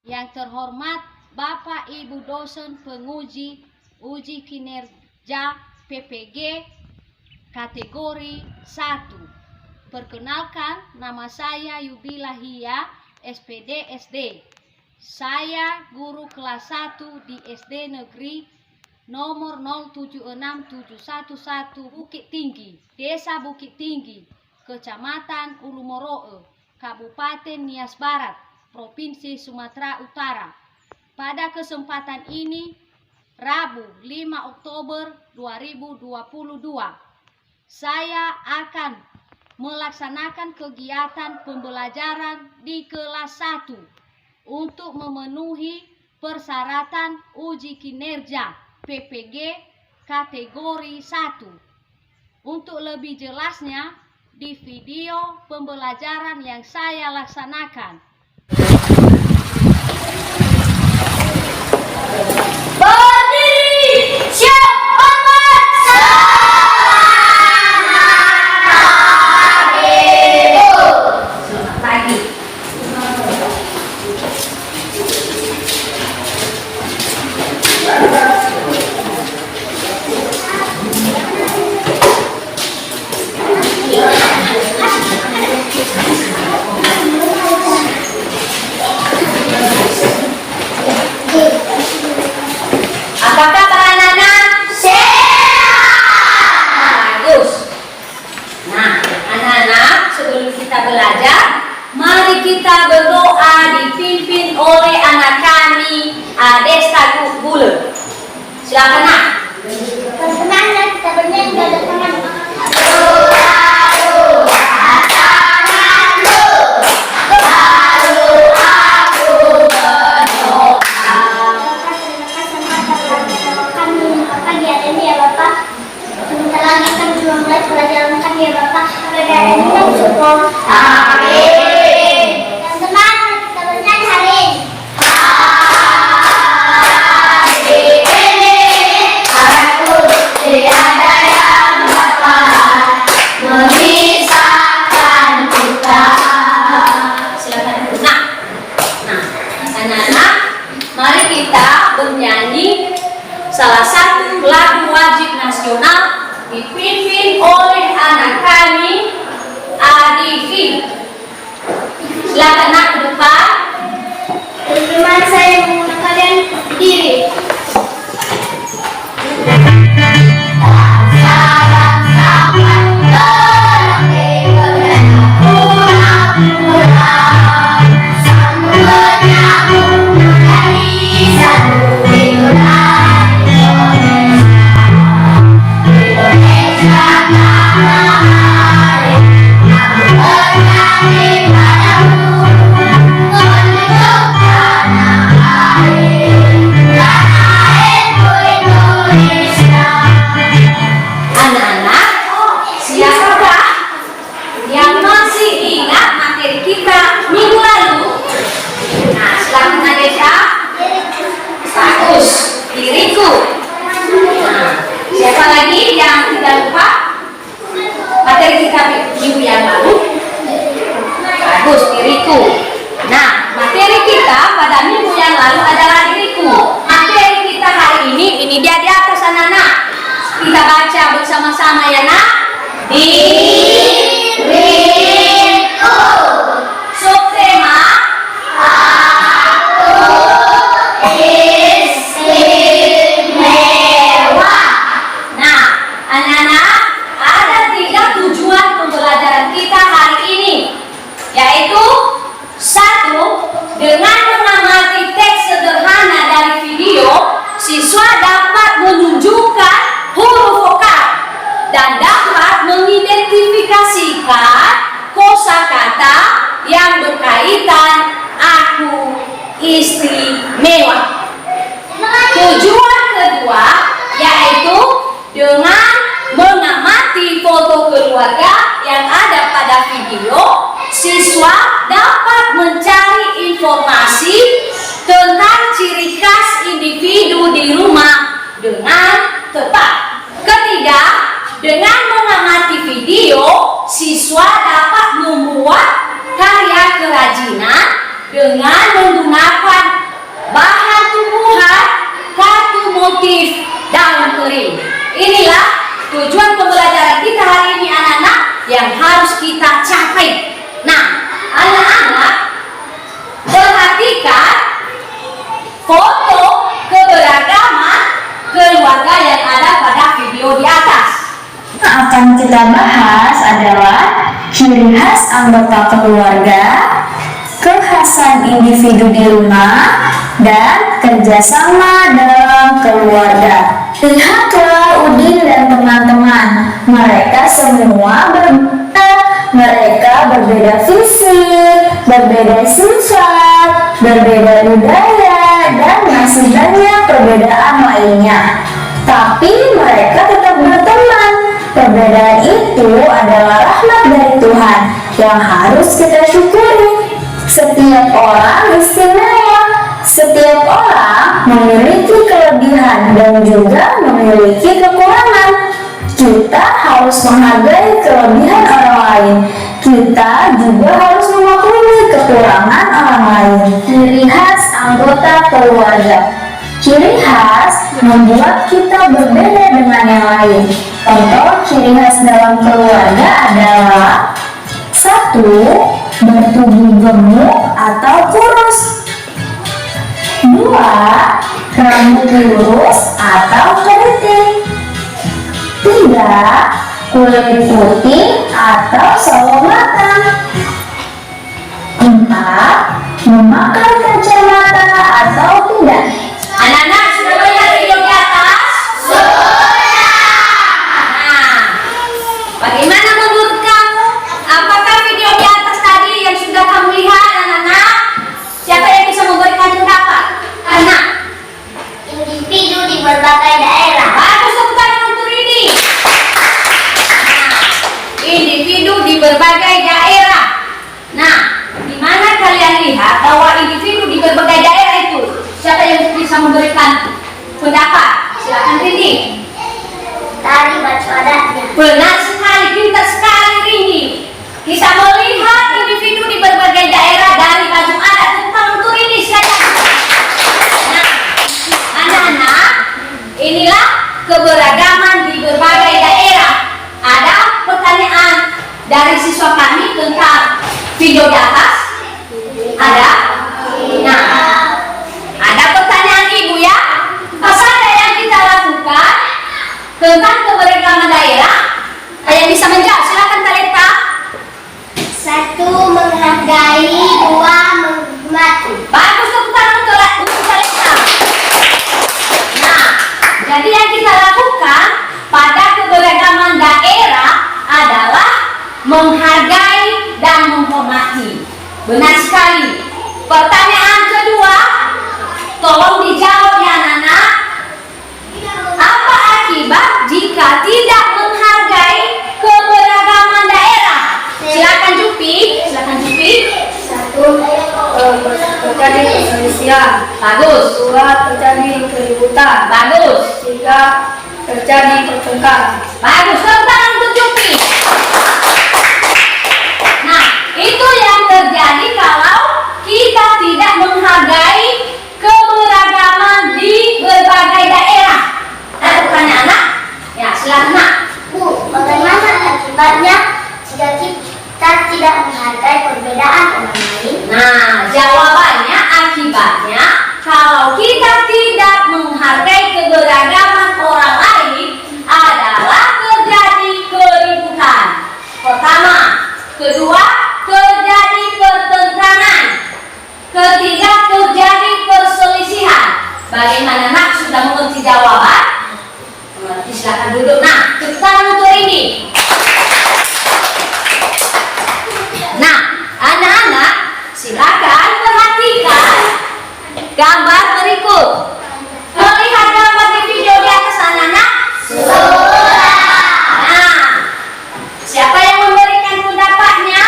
Yang terhormat Bapak Ibu dosen penguji uji kinerja PPG kategori 1. Perkenalkan, nama saya Yubila Hia, SPD SD. Saya guru kelas 1 di SD Negeri nomor 076711 Bukit Tinggi, Desa Bukit Tinggi, Kecamatan Ulumoro'e, Kabupaten Nias Barat, Provinsi Sumatera Utara. Pada kesempatan ini, Rabu 5 Oktober 2022, saya akan melaksanakan kegiatan pembelajaran di kelas 1 untuk memenuhi persyaratan uji kinerja PPG kategori 1. Untuk lebih jelasnya, di video pembelajaran yang saya laksanakan. Berdiri, siap, hormat, selamat pagi. Apakah para anak-anak sehat? Bagus. Nah, anak-anak, sebelum kita belajar, mari kita berdoa dipimpin oleh anak kami, Desta Bule. Silakan, Nak. Perkenalkan, kita bernyanyi pada tangan. Pelajaran kami ya Bapak, agar kita bersyukur. Amin. Yang semangat kita bernyanyi hari ini. Hari ini aku tiada yang dapat memisahkan kita. Silakan. Nah, anak-anak, mari kita bernyanyi salah satu lagu wajib nasional dipimpin oleh anak kami, Adifi. Silakan, Nak, ke depan. Teman-teman, saya mengundang kalian berdiri. Siapa lagi yang tidak lupa materi kita minggu yang lalu? Bagus, diriku. Nah, materi kita pada minggu yang lalu adalah diriku. Materi kita hari ini dia di atas, anak-anak. Kita baca bersama-sama ya, Nak. Diriku. Subtema aku istimewa. Nah, anak-anak, ada 3 tujuan pembelajaran kita hari ini, yaitu 1. Dengan mengamati teks sederhana dari video, siswa dapat menunjukkan huruf vokal dan dapat mengidentifikasikan kosakata yang berkaitan aku istimewa. Tujuan kedua yaitu dengan mengamati foto keluarga yang ada pada video, siswa dapat mencari informasi tentang ciri khas individu di rumah dengan tepat. Ketiga, dengan mengamati video, siswa dapat membuat karya kerajinan dengan menggunakan akan kita bahas adalah ciri khas anggota keluarga, kekhasan individu di rumah, dan kerjasama dalam keluarga. Lihatlah Udin dan teman-teman, mereka semua berbeda fisik, berbeda sifat, berbeda budaya, dan masih banyak perbedaan lainnya. Tapi mereka tetap berteman. Perbedaan itu adalah rahmat dari Tuhan yang harus kita syukuri. Setiap orang istimewa. Setiap orang memiliki kelebihan dan juga memiliki kekurangan. Kita harus menghargai kelebihan orang lain. Kita juga harus memaklumi kekurangan orang lain. Ciri khas anggota keluarga. Ciri khas membuat kita berbeda dengan yang lain. Contoh ciri khas dalam keluarga adalah 1. Bertubuh gemuk atau kurus. 2. Rambut lurus atau keriting. 3. Kulit putih atau sawo matang. 4. Memakai kacamata atau tidak. Anak-anak sudah melihat video di atas? Nah, bagaimana menurut kamu? Apakah video di atas tadi yang sudah kamu lihat, anak-anak? Siapa yang bisa memberikan pendapat? Anak. Individu di berbagai daerah. Bagus, tepuk tangan untuk ini. Nah, individu di berbagai daerah. Nah, di mana kalian lihat bahwa individu di berbagai daerah itu? Siapa yang bisa memberikan pendapat? Silakan Rini. Tari waspadanya. Benar sekali, pintar sekali Rini. Kita melihat individu di berbagai daerah dari baju adat. Tepuk tangan untuk Rini sekali. Nah, anak-anak, inilah keberagaman di berbagai daerah. Ada pertanyaan dari siswa kami tentang video di atas? Ada? Nah, ada pertanyaan Ibu ya? Apa saja yang kita lakukan tentang keberagaman daerah? Yang bisa menjawab, silakan Talita. 1. Menghargai. 2. Menghormati. Bagus, tepuk tangan untuk Talita. Nah, jadi yang kita lakukan pada keberagaman daerah adalah menghargai dan menghormati. Benar sekali. Pertanyaan kedua, tolong dijawab ya anak-anak. Apa akibat jika tidak menghargai keberagaman daerah? Silakan Jupi, silakan Jupi. 1. Terjadi perselisihan. Bagus. 2. Terjadi keributan. Bagus. 3. Terjadi pertengkaran. Bagus, tepuk tangan untuk Jupi. Nah, itu yang terjadi kalau kita tidak menghargai keberagaman di berbagai daerah. Ada pertanyaan anak? Ya, silakan nak. Bu, bagaimana akibatnya jika kita tidak menghargai perbedaan orang lain? Nah, jawabannya akibatnya kalau kita tidak menghargai keberagaman orang lain adalah terjadi keributan. Pertama, kedua, terjadi pertengkaran. Ketiga, terjadi perselisihan. Bagaimana nak, sudah mengerti jawaban? Mengerti, silakan duduk. Nah, kita untuk ini. Nah, anak-anak, silakan perhatikan gambar berikut. Melihat gambar di video di atas anak-anak? Nah, siapa yang memberikan pendapatnya?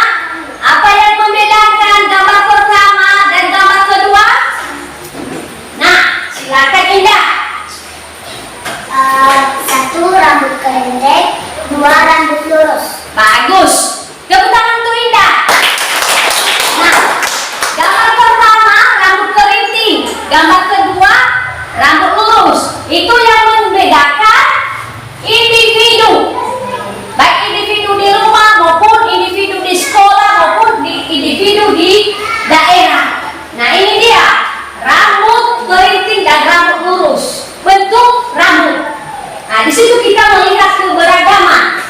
Apa yang membedakan gambar pertama dan gambar kedua? Nah, silakan Indah. 1. Rambut pendek. 2. Rambut lurus. Bagus. Tepuk tangan untuk Indah. Nah, gambar pertama rambut keriting, gambar kedua rambut lurus. Itu yang membedakan individu, baik individu di rumah maupun individu di sekolah maupun individu di daerah. Nah, ini dia rambut keriting dan rambut lurus, bentuk rambut. Nah, di situ kita melihat keberagaman.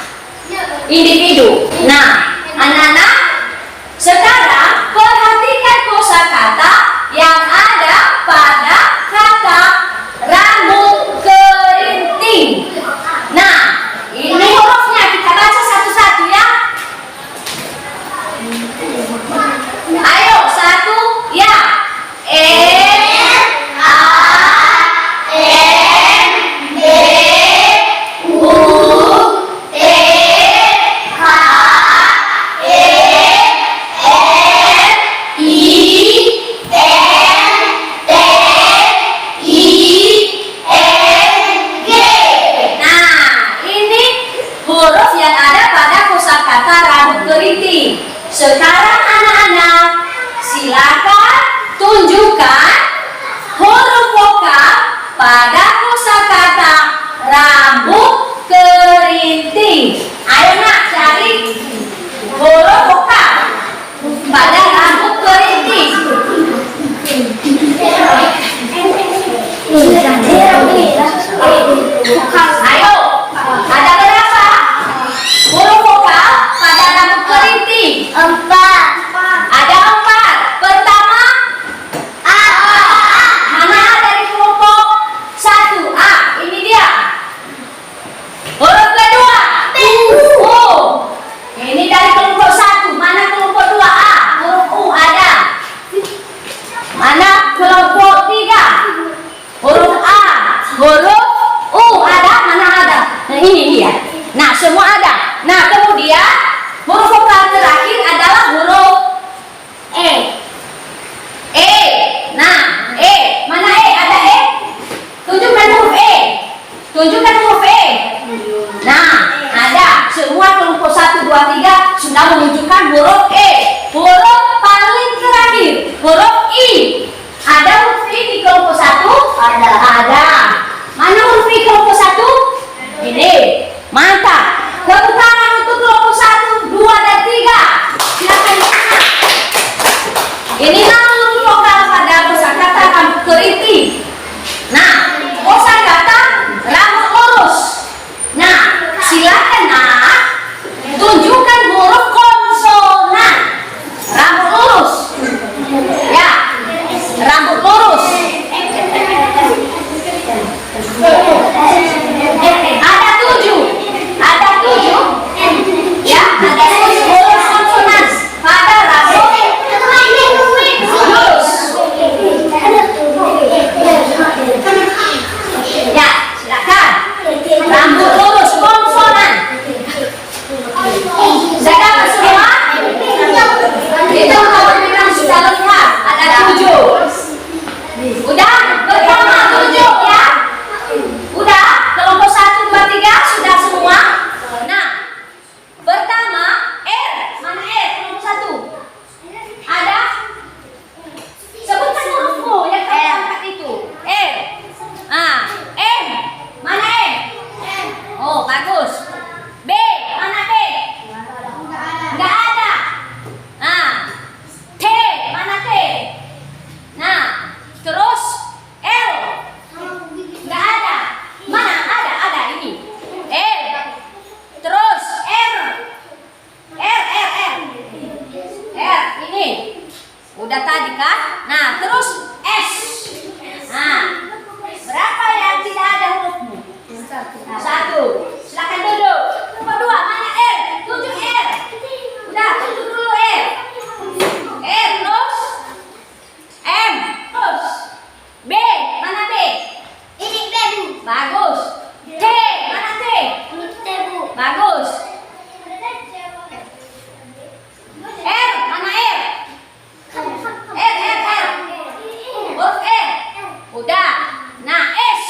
Udah. Nah, S.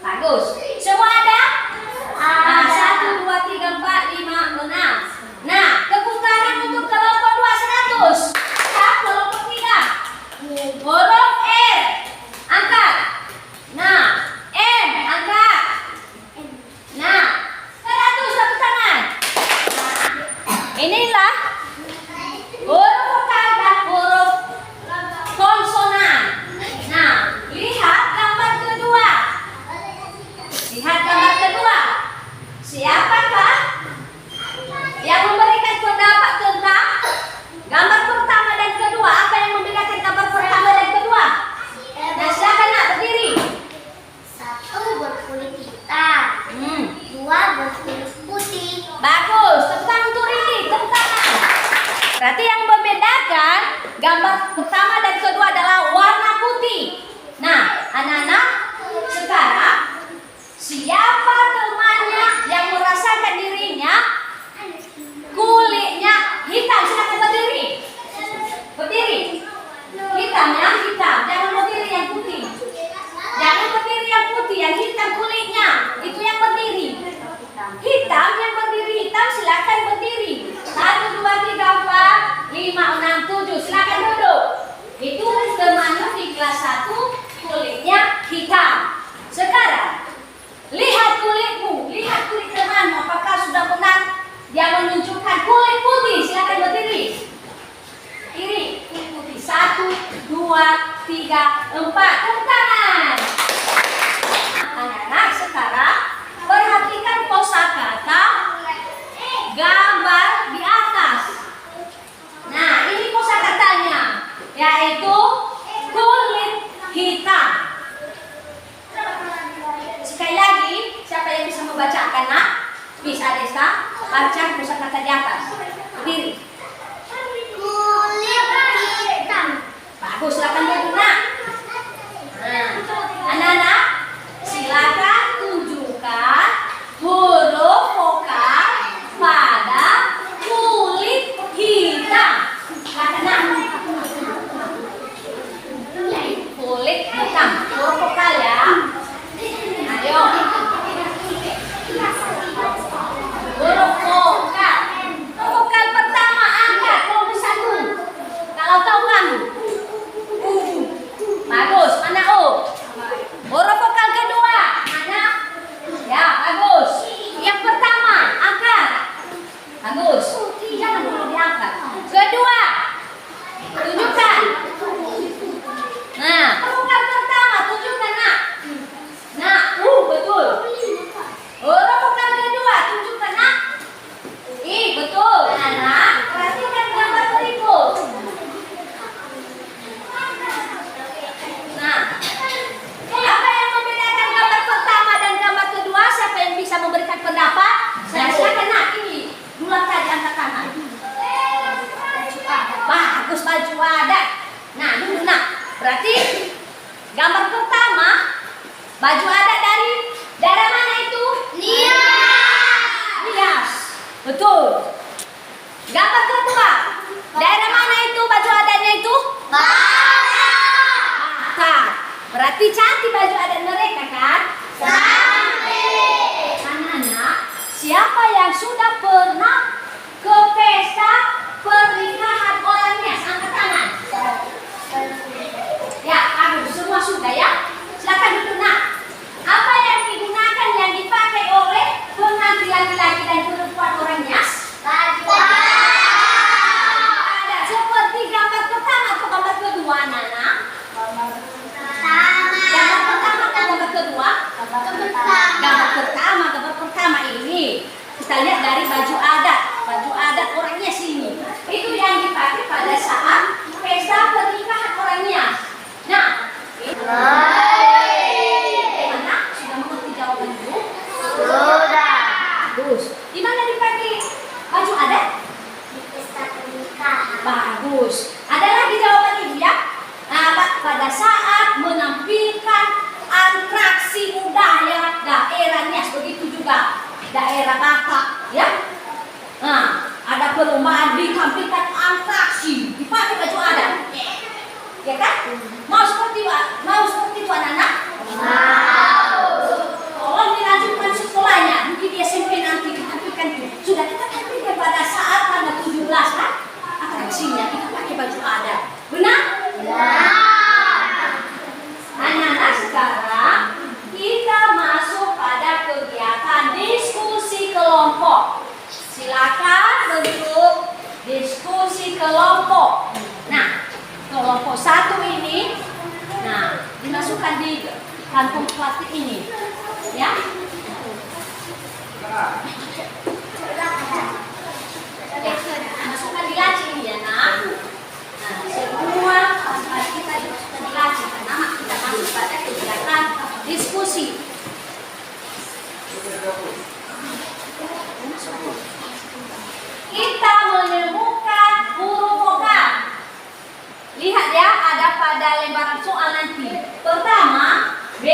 Bagus. Semua ada? Nah, 1, 2, 3, 4, 5, 6. Nah, keputaran untuk kelompok 2 100. Kelompok 3. Huruf R. Angkat. Nah, M. Angkat. Nah, 100 tepuk tangan. Inilah huruf vokal dan huruf konsonan. Nah, lihat gambar kedua. Lihat gambar kedua. Siapakah yang memberikan pendapat tentang gambar pertama dan kedua? Apa yang membedakan gambar pertama dan kedua? Nah, silakan nak berdiri. 1 berkulit hitam, 2 berkulit putih. Bagus. Tepuk tangan untuk Riki. Tepuk tangan. Berarti yang membedakan gambar pertama dan kedua adalah warna putih. Nah, anak-anak, sekarang siapa temannya yang merasakan dirinya kulitnya hitam? Silakan berdiri. Berdiri. Hitam, yang hitam. Jangan berdiri yang putih. Jangan berdiri yang putih, yang hitam kulitnya. Itu yang berdiri. Hitam, yang berdiri hitam silakan berdiri. 1, 2, 3, 4, 5, 6, 7. Silakan duduk. Itu temannya di kelas 1 kulitnya hitam. Sekarang lihat kulitmu, lihat kulit temanmu. Apakah sudah benar dia menunjukkan kulit putih? Silakan berdiri. Kiri, kulit putih. 1, 2, 3, 4. Tepuk tangan. Anak-anak, sekarang perhatikan kosakata gambar di atas. Nah, ini kosakatanya, yaitu kulit hitam. Sekali lagi, siapa yang bisa membacakan? Nak? Bisa, Desa. Baca kosakata di atas. Berdiri. Kulit hitam. Bagus, silakan duduk, Nak. Nah, anak-anak, silakan tunjukkan huruf vokal pada kulit hitam. Silakan, Nak. Kulit hitam, huruf vokal ya. Ayo. Huruf vokal. Vokal pertama angkat nomor 1. Kalau tahu kamu. Bagus, mana O? Huruf vokal kedua, mana? Ya, bagus. Yang pertama, angkat. Bagus. Jangan dulu diangkat. Kedua, tunjukkan. Nah, vokal pertama, tunjukkan, Nak. Nah, betul. Huruf vokal kedua, tunjukkan, Nak. Betul. Anak, perhatikan gambar berikut. Nah, apa yang membedakan gambar pertama dan gambar kedua? Siapa yang bisa memberikan pendapat? Saya silakan, Nak. Ini duluan saja angkat tangan. Bagus, baju adat. Nah, dulu, Nak. Berarti gambar pertama baju adat dari daerah mana itu? Nias. Betul. Gambar kedua daerah mana itu baju adatnya itu? Batak. Berarti cantik baju adat mereka kan? Cantik. Anak-anak, siapa yang sudah pernah ke pesta pernikahan orang Nias? Angkat tangan. Ya, kamu semua sudah ya? Silakan duduk, Nak. Apa yang digunakan, yang dipakai oleh pengantin laki-laki dan perempuan orang Nias? Baju adat. Seperti gambar pertama atau gambar kedua, Nana? Gambar pertama atau gambar kedua? Gambar pertama ini. Kita lihat dari baju adat orang Nias ini. Itu yang dipakai pada saat pesta pernikahan orang Nias. Nah, mana? Sudah mengerti jawaban dulu? Sudah. Bagus. Di mana dipakai baju adat? Di pesta pernikahan. Bagus. Ada lagi jawaban ibu ya? Nah, pada saat menampilkan atraksi budaya daerah Nias, begitu juga daerah Batak, ya. Nah, ada perlombaan ditampilkan atraksi, dipakai baju adat. Ya kan? Mau seperti itu anak-anak? Tolong dilanjutkan sekolahnya. Mungkin di SMP nanti ditampilkan sudah kita tampilkan pada saat tanggal 17 kan? Atraksinya kita pakai baju adat. Benar? Anak-anak, sekarang kita masuk pada kegiatan diskusi kelompok. Silakan bentuk diskusi kelompok. Nah, kelompok 1 ini, nah, dimasukkan di kantong plastik ini, ya. Masukkan di laci ini ya, nak. Nah, semua aspek kita dimasukkan di laci karena kita masuk pada kegiatan diskusi. Kita menemukan huruf vokal. Lihat ya, ada pada lembaran soal nanti. Pertama, B,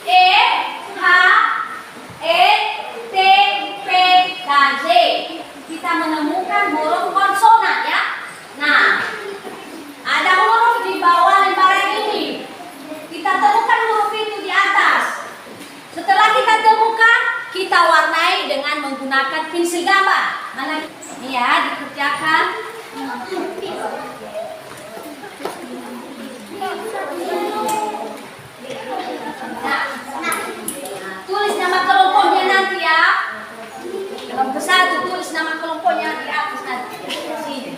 E, H, E, T, P, dan Z. Kita menemukan huruf konsonan ya. Nah, ada huruf di bawah lembaran ini. Kita temukan huruf itu di atas. Setelah kita temukan, kita warnai dengan menggunakan pensil gambar. Mana? Ini ya, dikerjakan. Nah, tulis nama kelompoknya nanti ya. Kelompok 1 tulis nama kelompoknya di atas nanti. Sini.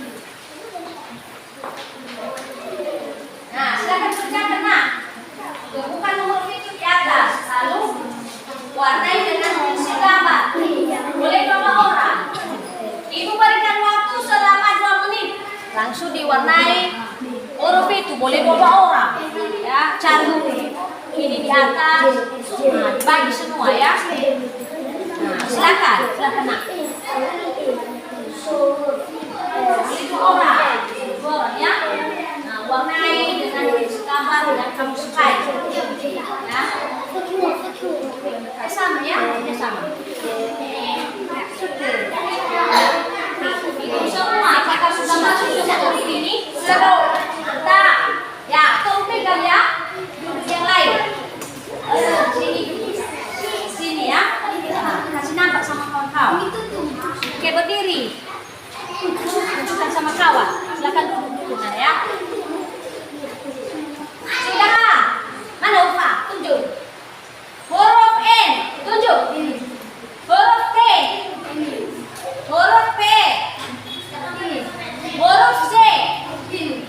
Nah, silakan kerjakan nak. Temukan huruf itu di atas. Lalu warnai dengan pensil gambar. Boleh 2 orang. Ibu berikan waktu selama 2 menit. Langsung diwarnai huruf itu. Boleh 2 orang. Ya, cari huruf ini di atas. Nah, dibagi semua ya. Nah, silakan nak. Boleh 2 orang. 2 orang ya. Nah, warnai dengan pensil gambar yang kamu sukai. Ya. Sama ya, sama. Itu semua, apakah sudah masuk ke seperti ini? Sudah. Nah, ya, tolong pegang ya. Duduk yang lain. Sini ya. Nah, kasih nampak sama kawan-kawan. Oke, berdiri. Tunjukkan sama kawan. Silakan duduk ya. Sudah. Mana Ufa? Tunjuk. Huruf N, tunjuk. Huruf T, huruf P, huruf C.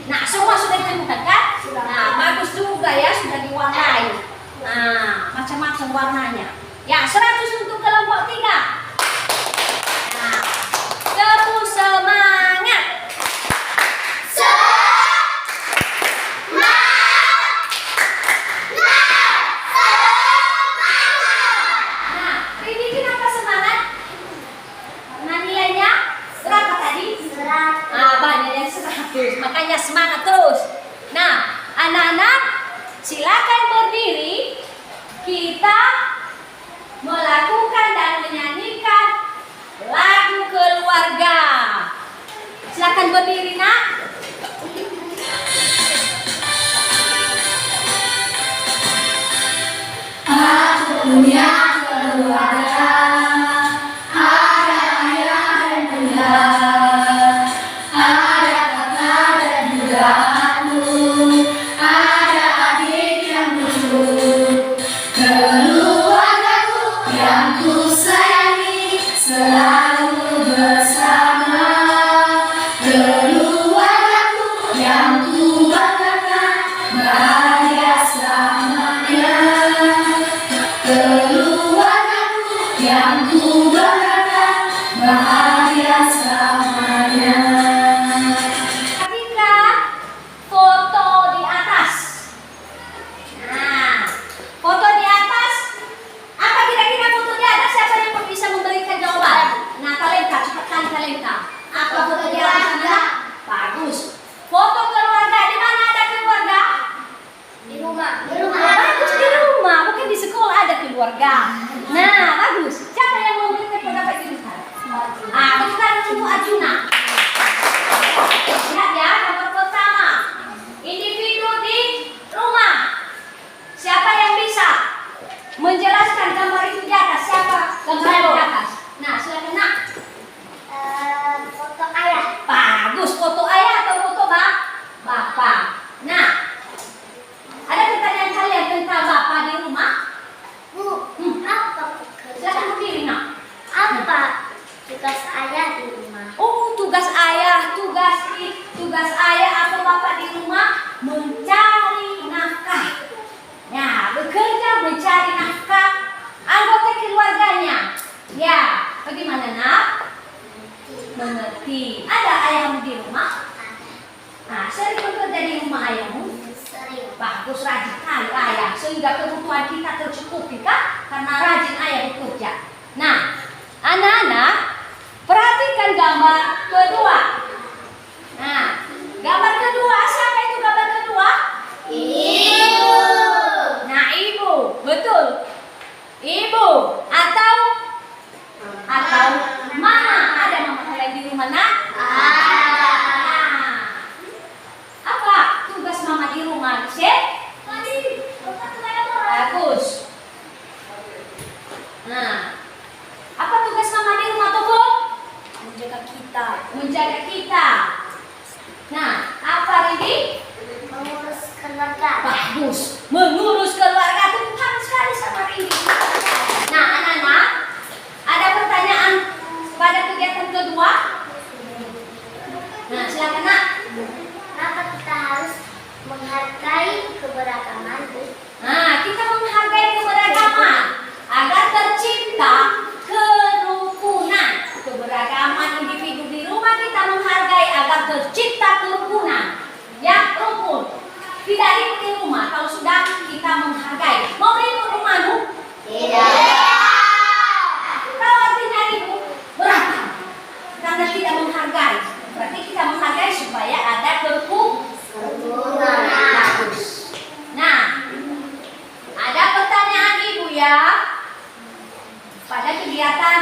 Nah, semua sudah ditemukan kan? Nah, bagus juga ya, sudah diwarnai. Nah, macam-macam warnanya. Ya, 100 untuk kelompok 3. Nah, tepuk semangat. Makanya semangat terus. Nah, anak-anak, silakan berdiri. Kita melakukan dan menyanyikan lagu keluarga. Silakan berdiri, nak. Aku punya keluarga, ada ayah dan bunda. Selalu bersama keluargaku yang ku banggakan, bahagia selamanya. sehingga kebutuhan kita tercukupi kan? Karena rajin ayah bekerja. Nah, anak-anak, perhatikan gambar kedua. Nah, gambar kedua, siapa itu gambar kedua? Ibu. Nah, ibu, betul. Ibu atau mama. Ada mama kalian di rumah, nak? Nah, apa tugas mama di rumah, Syekh? Bagus. Nah, apa tugas mama di rumah, Toko? Menjaga kita. Menjaga kita. Nah, apa Ridi? Mengurus keluarga. Bagus. Mengurus keluarga itu bukan sekali sama Ridi. Nah, anak-anak, ada pertanyaan pada kegiatan kedua? Nah, silakan, nak. Kenapa kita harus menghargai keberagaman, Bu? Nah, kita menghargai keberagaman agar tercipta kerukunan. Keberagaman individu di rumah kita menghargai agar tercipta kerukunan. Yang rukun. Tidak ribut di rumah kalau sudah kita menghargai. Mau ribut rumah, Bu? Kalau artinya ribut, berantem. Karena tidak menghargai. Berarti kita menghargai supaya ada kerukunan. Bagus. Nah, ada pertanyaan ibu ya pada kegiatan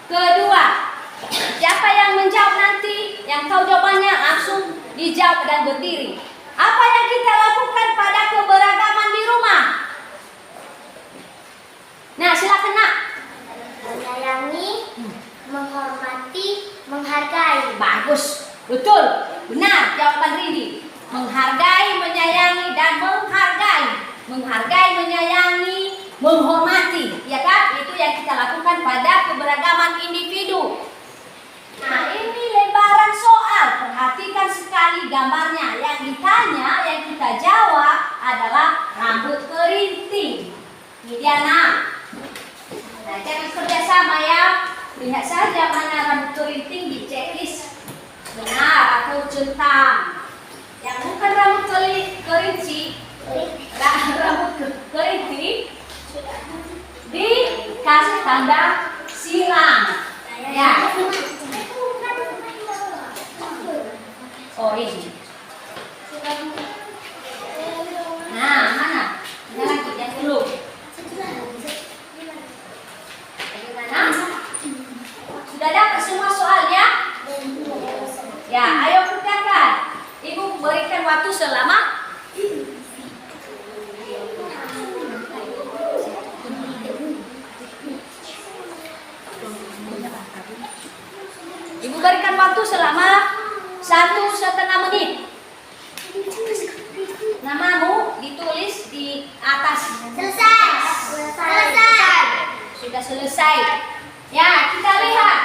kedua. Siapa yang menjawab nanti? Yang tahu jawabannya langsung dijawab dan berdiri. Apa yang kita lakukan pada keberagaman di rumah? Nah, silakan, nak. Menyayangi, menghormati, menghargai. Bagus, betul, benar jawaban Ridi. Menghargai, menyayangi, dan menghargai. Menghargai, menyayangi, menghormati, ya kan? Itu yang kita lakukan pada keberagaman individu. Nah, ini lembaran soal. Perhatikan sekali gambarnya. Yang ditanya, yang kita jawab adalah rambut keriting. Ini dia, nak. Nah, jangan kerjasama ya. Lihat saja mana rambut keriting di checklist. Benar atau centang. Yang bukan rambut kerinci, rambut keriting dikasih tanda silang. Ya. Oh, ini. Nah, mana? Ini lagi yang dulu. Bagaimana? Sudah dapat semua soalnya? Ya, ayo kerjakan. Ibu berikan waktu selama Ibu berikan waktu selama 1,5 menit. Namamu ditulis di atas. Selesai. Sudah selesai. Ya, kita lihat.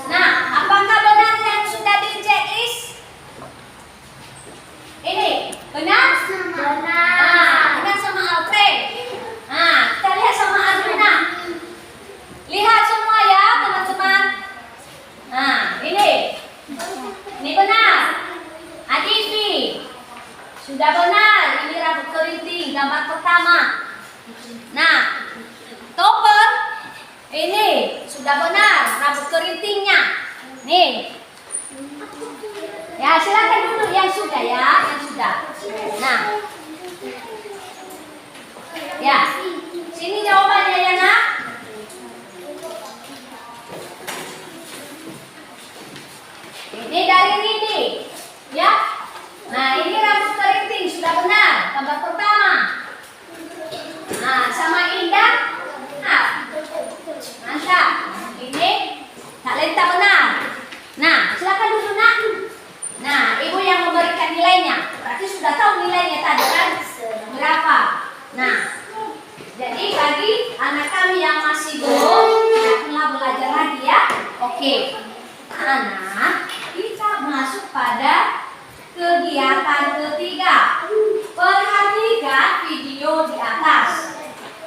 Nah, apakah benar yang sudah di checklist? Ini benar? Nah, benar sama Alfred. Nah, kita lihat sama Arjuna. Lihat semua ya, teman-teman. Nah, ini benar. Adifi sudah benar. Ini rambut keriting, gambar pertama. Nah, Topper ini sudah benar rambut keritingnya. Nih. Ya, silakan dulu yang sudah ya, yang sudah. Nah. Ya. Sini jawabannya ya, nak. Ini dari Ridi. Ya. Nah, ini rambut keriting sudah benar, gambar pertama. Nah, sama Indah. Nah. Mantap. Ini talenta benar. Nah, silakan duduk, nak. Nah, ibu yang memberikan nilainya. Berarti sudah tahu nilainya tadi kan? Berapa? Nah, jadi bagi anak kami yang masih belum, janganlah belajar lagi ya. Oke. Anak, kita masuk pada kegiatan ketiga. Perhatikan video di atas.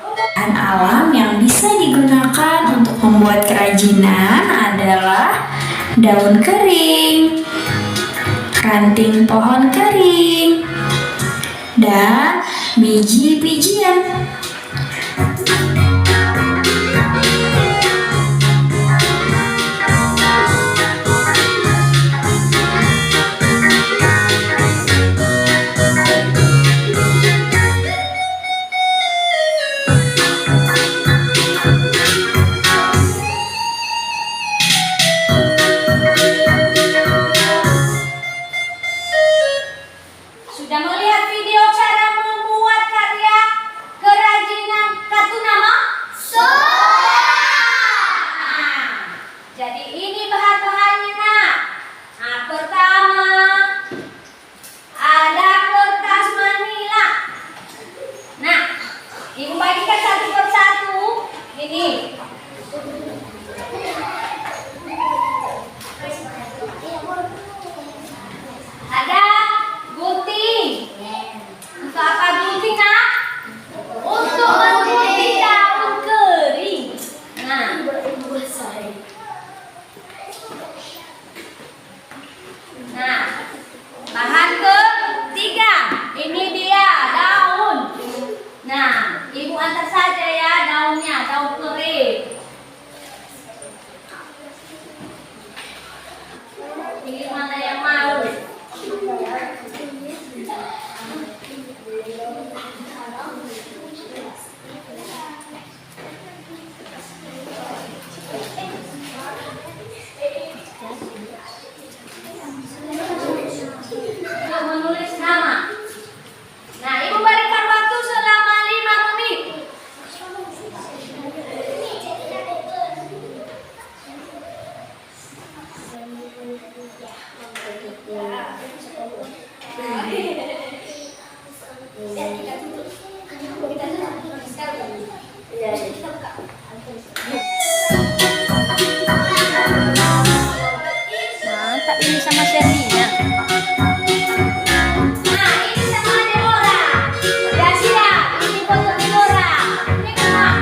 Bahan alam yang bisa digunakan untuk membuat kerajinan adalah daun kering, ranting pohon kering, dan biji-bijian. Sudah melihat video cara membuat karya kerajinan kartu nama? Nah, jadi ini bahan-bahannya nak. Nah, pertama ada kertas manila. Nah, ibu bagikan satu persatu. Ini. Ada gunting. Untuk apa gunting nak? Untuk menggunting daun kering. Nah, bahan ketiga. Ini dia daun. Nah, ibu antar saja ya daunnya, daun kering. Pilih mana yang mau. Untuk menulis nama. Nah, ibu berikan waktu selama 5 menit. Mantap ini sama Sherlina. Nah, ini sama Deborah. Udah siap. Ini foto Deborah. Ini kan.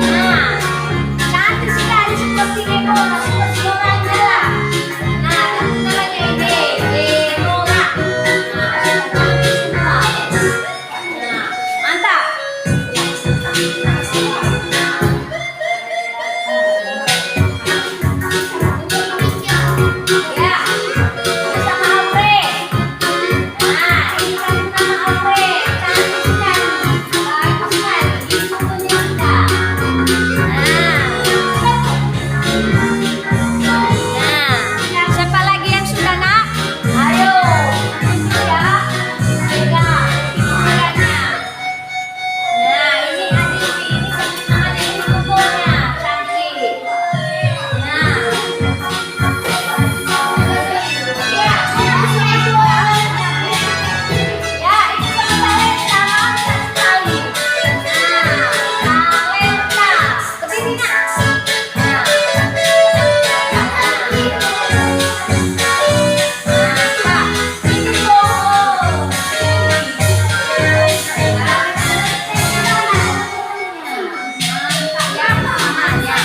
Nah, cantik sekali seperti Deborah, seperti orangnya lah. Nah, namanya ini Deborah. Nah, cantik semua. Nah, mantap. Ya, ini sama Alfred. Nah, ini kan nama Alfred. Cantik sekali. Bagus sekali. Ini fotonya kita. Nah, siapa lagi yang sudah nak? Ayo, ini ya. Pegang, pegangannya. Nah, ini Adifi. Ini namanya ini fotonya. Cantik. Nah. Ya, ini sama Talenta, mantap sekali. Nah, Talenta, berdiri nak. Nah, mantap. Ini loh. Mantap ya, mamanya.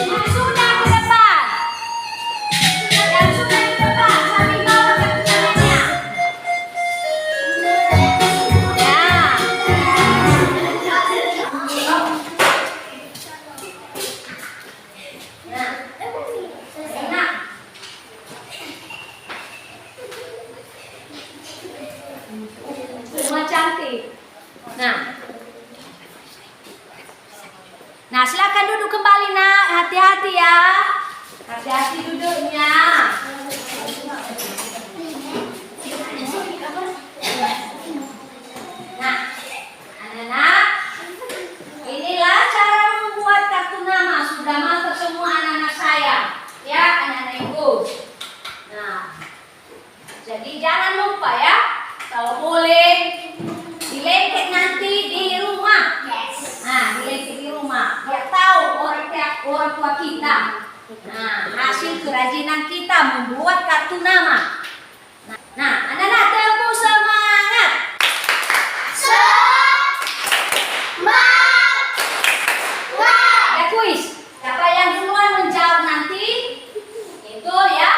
Yang sudah ke depan. Yang sudah ke depan, sambil bawa ke tangannya. Nah, semua cantik. Nah, silakan duduk kembali nak. Hati-hati ya. Hati-hati duduknya. Nah, anak-anak, inilah cara membuat kartu nama. Sudah mantap semua anak-anak saya. Ya, anak-anak ibu. Nah, jadi jangan lupa ya. Kalau boleh, dilengket nanti di rumah. Nah, dilengket di rumah. Biar tahu orang tua kita. Nah, hasil kerajinan kita membuat kartu nama. Nah, anak-anak tepuk semangat. Ada kuis. Siapa yang duluan menjawab nanti itu ya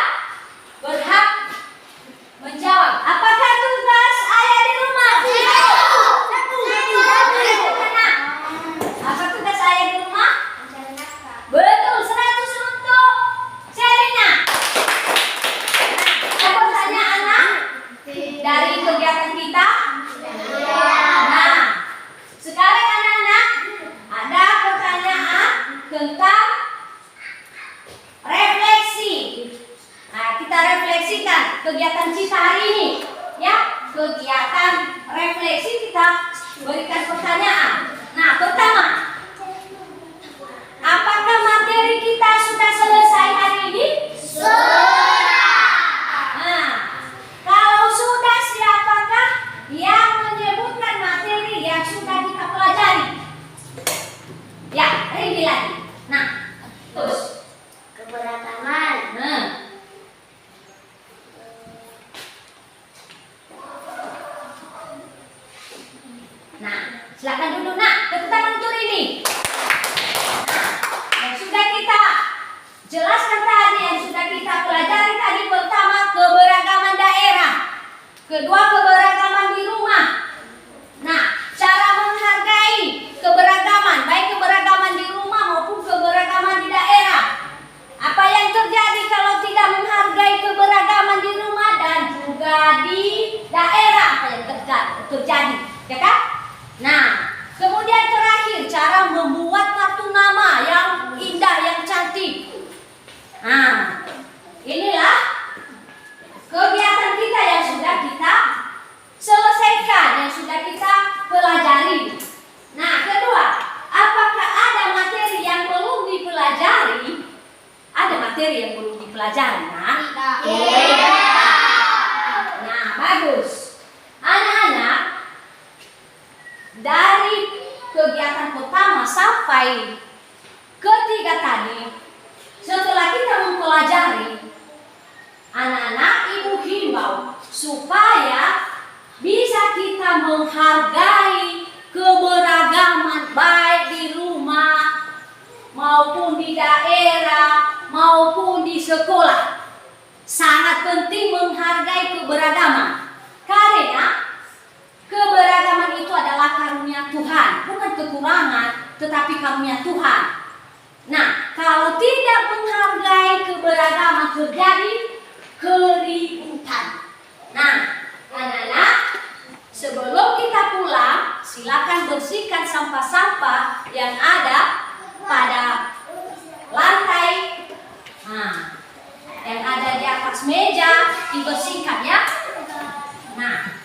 berhak menjawab. Apakah tugas ayah di rumah? dari kegiatan kita? Nah, sekarang anak-anak ada pertanyaan tentang refleksi. Nah, kita refleksikan kegiatan kita hari ini. Ya, kegiatan refleksi kita berikan pertanyaan. Nah, pertama, apakah materi kita sudah selesai hari ini? Nah, kalau sudah, siapakah yang menyebutkan materi yang sudah kita pelajari? Ya, ini lagi. Nah, terus. Keberagaman. Nah, silakan duduk nak. Tepuk tangan untuk ini. Yang sudah kita jelaskan tadi, yang sudah kita pelajari tadi, pertama keberagaman daerah, kedua keberagaman di rumah. Nah, cara menghargai keberagaman, baik keberagaman di rumah maupun keberagaman di daerah. Apa yang terjadi kalau tidak menghargai keberagaman di rumah dan juga di daerah? Apa yang terjadi, ya kan? Nah, kemudian terakhir cara membuat kartu nama yang indah, yang cantik. Nah, inilah kegiatan kita yang sudah kita selesaikan, yang sudah kita pelajari. Nah, kedua, apakah ada materi yang belum dipelajari? Ada materi yang belum dipelajari, nah? Nah, bagus. Anak-anak, dari kegiatan pertama sampai ketiga tadi, setelah kita mempelajari, anak-anak ibu himbau supaya bisa kita menghargai keberagaman baik di rumah maupun di daerah maupun di sekolah. Sangat penting menghargai keberagaman, karena keberagaman itu adalah karunia Tuhan, bukan kekurangan, tetapi karunia Tuhan. Nah, kalau tidak menghargai keberagaman, terjadi keributan. Nah, anak-anak, sebelum kita pulang, silakan bersihkan sampah-sampah yang ada pada lantai. Nah, yang ada di atas meja dibersihkan ya. Nah,